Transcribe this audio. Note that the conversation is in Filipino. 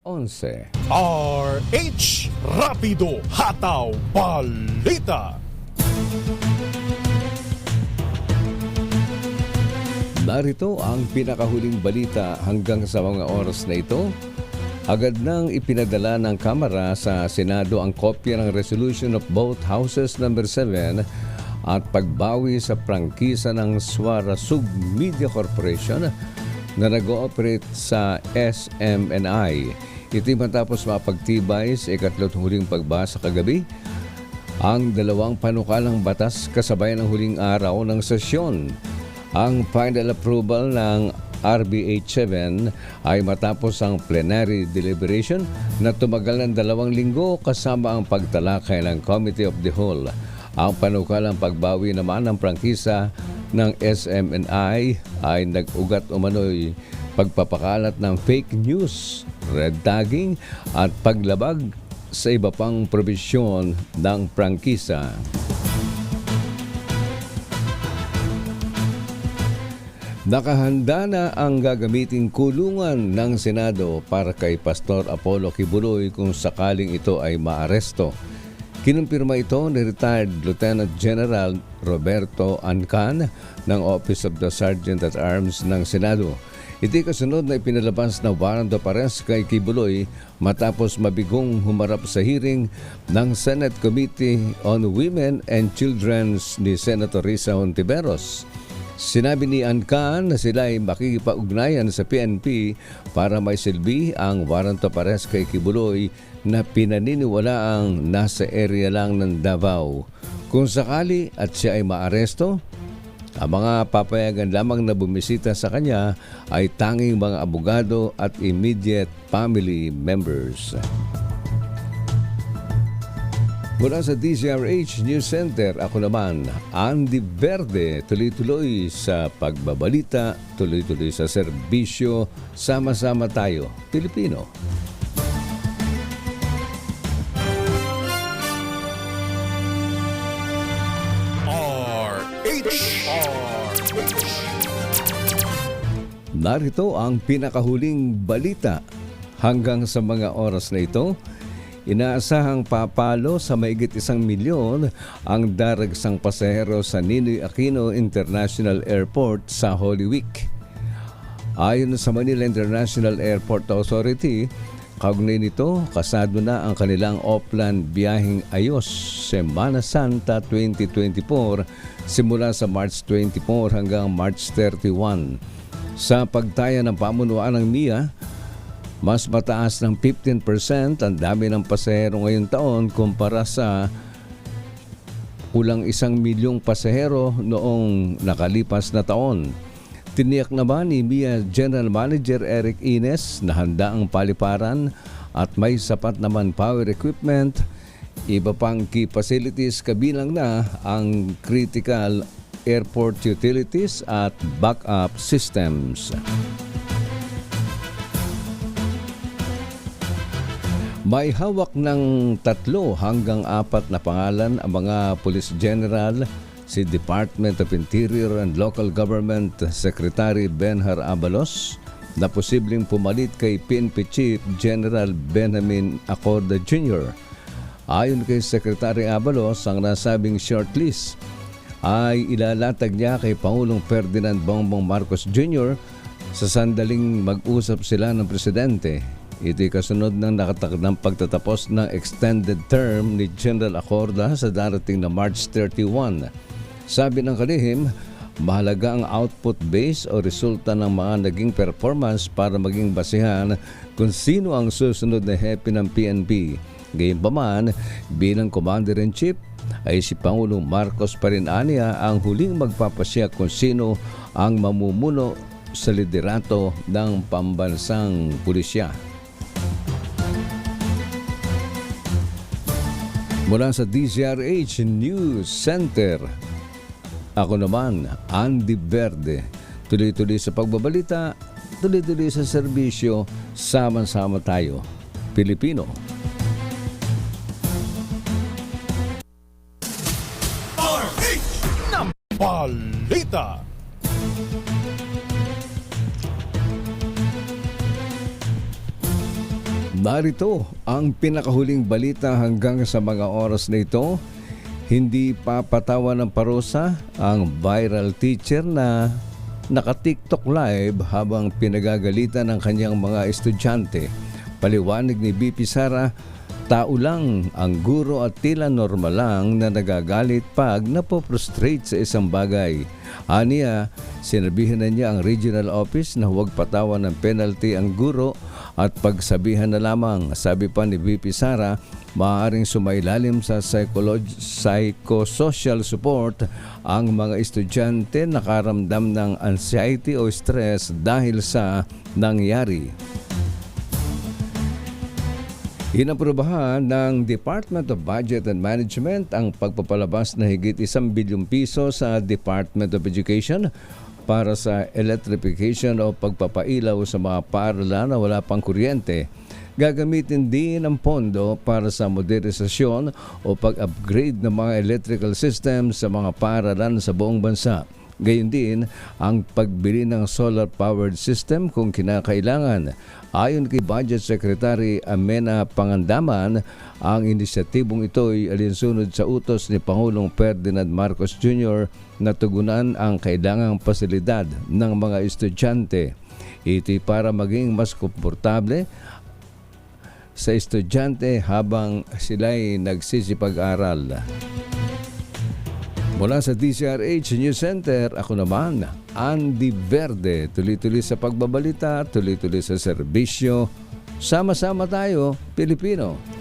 11. RH Rapido Hataw Balita. Narito ang pinakahuling balita hanggang sa mga oras na ito. Agad nang ipinadala ng Kamara sa Senado ang kopya ng Resolution of both Houses No. 7 at pagbawi sa prangkisa ng Suarasug Media Corporation na nag-ooperate sa SMNI. Ito'y matapos mapagtibay sa ikatlot huling pagbasa kagabi ang dalawang panukalang batas kasabay ng huling araw ng sesyon. Ang final approval ng RBH 7 ay matapos ang plenary deliberation na tumagal ng 2 linggo kasama ang pagtalakay ng Committee of the Whole. Ang panukalang pagbawi naman ng prangkisa ng SMNI ay nag-ugat umano'y pagpapakalat ng fake news, red tagging at paglabag sa iba pang probisyon ng prangkisa. Nakahanda na ang gagamiting kulungan ng Senado para kay Pastor Apollo Kibuloy kung sakaling ito ay maaresto. Kinumpirma ito ni retired Lieutenant General Roberto Ancan ng Office of the Sergeant at Arms ng Senado. Iti kasunod na ipinalabas na warrant of arrest kay Kibuloy matapos mabigong humarap sa hearing ng Senate Committee on Women and Children's ni Senator Risa Hontiveros. Sinabi ni Ancan na sila ay makikipag-ugnayan sa PNP para may silbi ang warrant of arrest kay Kibuloy na pinaniniwalaang nasa area lang ng Davao. Kung sakali at siya ay maaresto, ang mga papayagan lamang na bumisita sa kanya ay tanging mga abogado at immediate family members. Mula sa DZRH News Center, ako naman, Andy Verde, tuloy-tuloy sa pagbabalita, tuloy-tuloy sa serbisyo, sama-sama tayo, Pilipino. Narito ang pinakahuling balita. Hanggang sa mga oras na ito, inaasahang papalo sa mahigit 1 milyon ang daragsang pasahero sa Ninoy Aquino International Airport sa Holy Week. Ayon sa Manila International Airport Authority, kaugnay nito, kasado na ang kanilang off-land biyaheng Ayos Semana Santa 2024 simula sa March 24 hanggang March 31. Sa pagtaya ng pamunuan ng MIA, mas mataas ng 15% ang dami ng pasahero ngayong taon kumpara sa kulang 1 milyong pasahero noong nakalipas na taon. Tiniyak naman ni MIA General Manager Eric Ines na handa ang paliparan at may sapat naman power equipment, iba pang key facilities kabilang na ang critical airport utilities at backup systems. May hawak ng 3 hanggang 4 na pangalan ang mga Police General, si Department of Interior and Local Government Secretary Benhar Abalos na posibleng pumalit kay PNP Chief General Benjamin Acorda Jr. Ayon kay Secretary Abalos, ang nasabing shortlist ay ilalatag niya kay Pangulong Ferdinand Bongbong Marcos Jr. sa sandaling mag-usap sila ng Presidente. Ito'y kasunod ng nakatakdang pagtatapos ng extended term ni General Acorda sa darating na March 31. Sabi ng kalihim, mahalaga ang output base o resulta ng mga naging performance para maging basihan kung sino ang susunod na hepe ng PNP. Gayunpaman, bilang Commander-in-Chief, ay si Pangulong Marcos pa rin aniya ang huling magpapasya kung sino ang mamumuno sa liderato ng pambansang pulisya. Mula sa DZRH News Center, ako naman, Andy Verde. Tuloy-tuloy sa pagbabalita, tuloy-tuloy sa serbisyo, sama-sama tayo, Pilipino. Balita. Narito ang pinakahuling balita hanggang sa mga oras na ito. Hindi papatawa ng parusa ang viral teacher na naka-TikTok live habang pinagagalitan ng kanyang mga estudyante. Paliwanag ni BP Sara, tao lang ang guro at tila normal lang na nagagalit pag napoprostrate sa isang bagay. Aniya, sinabihan na niya ang regional office na huwag patawan ng penalty ang guro at pagsabihan na lamang. Sabi pa ni BP Sara, maaaring sumailalim sa psychosocial support ang mga estudyante nakaramdam ng anxiety o stress dahil sa nangyari. Inaprubahan ng Department of Budget and Management ang pagpapalabas na higit 1 bilyong piso sa Department of Education para sa electrification o pagpapailaw sa mga paaralan na wala pang kuryente. Gagamitin din ang pondo para sa modernisasyon o pag-upgrade ng mga electrical system sa mga paaralan sa buong bansa. Gayon din ang pagbili ng solar-powered system kung kinakailangan. Ayon kay Budget Secretary Amena Pangandaman, ang inisyatibong ito ay alinsunod sa utos ni Pangulong Ferdinand Marcos Jr. na tugunan ang kailangang pasilidad ng mga estudyante. Ito'y para maging mas komportable sa estudyante habang sila'y nagsisipag-aral. Mula sa DCRH News Center, ako naman, Andy Verde. Tuloy-tuloy sa pagbabalita, tuloy-tuloy sa serbisyo. Sama-sama tayo, Pilipino.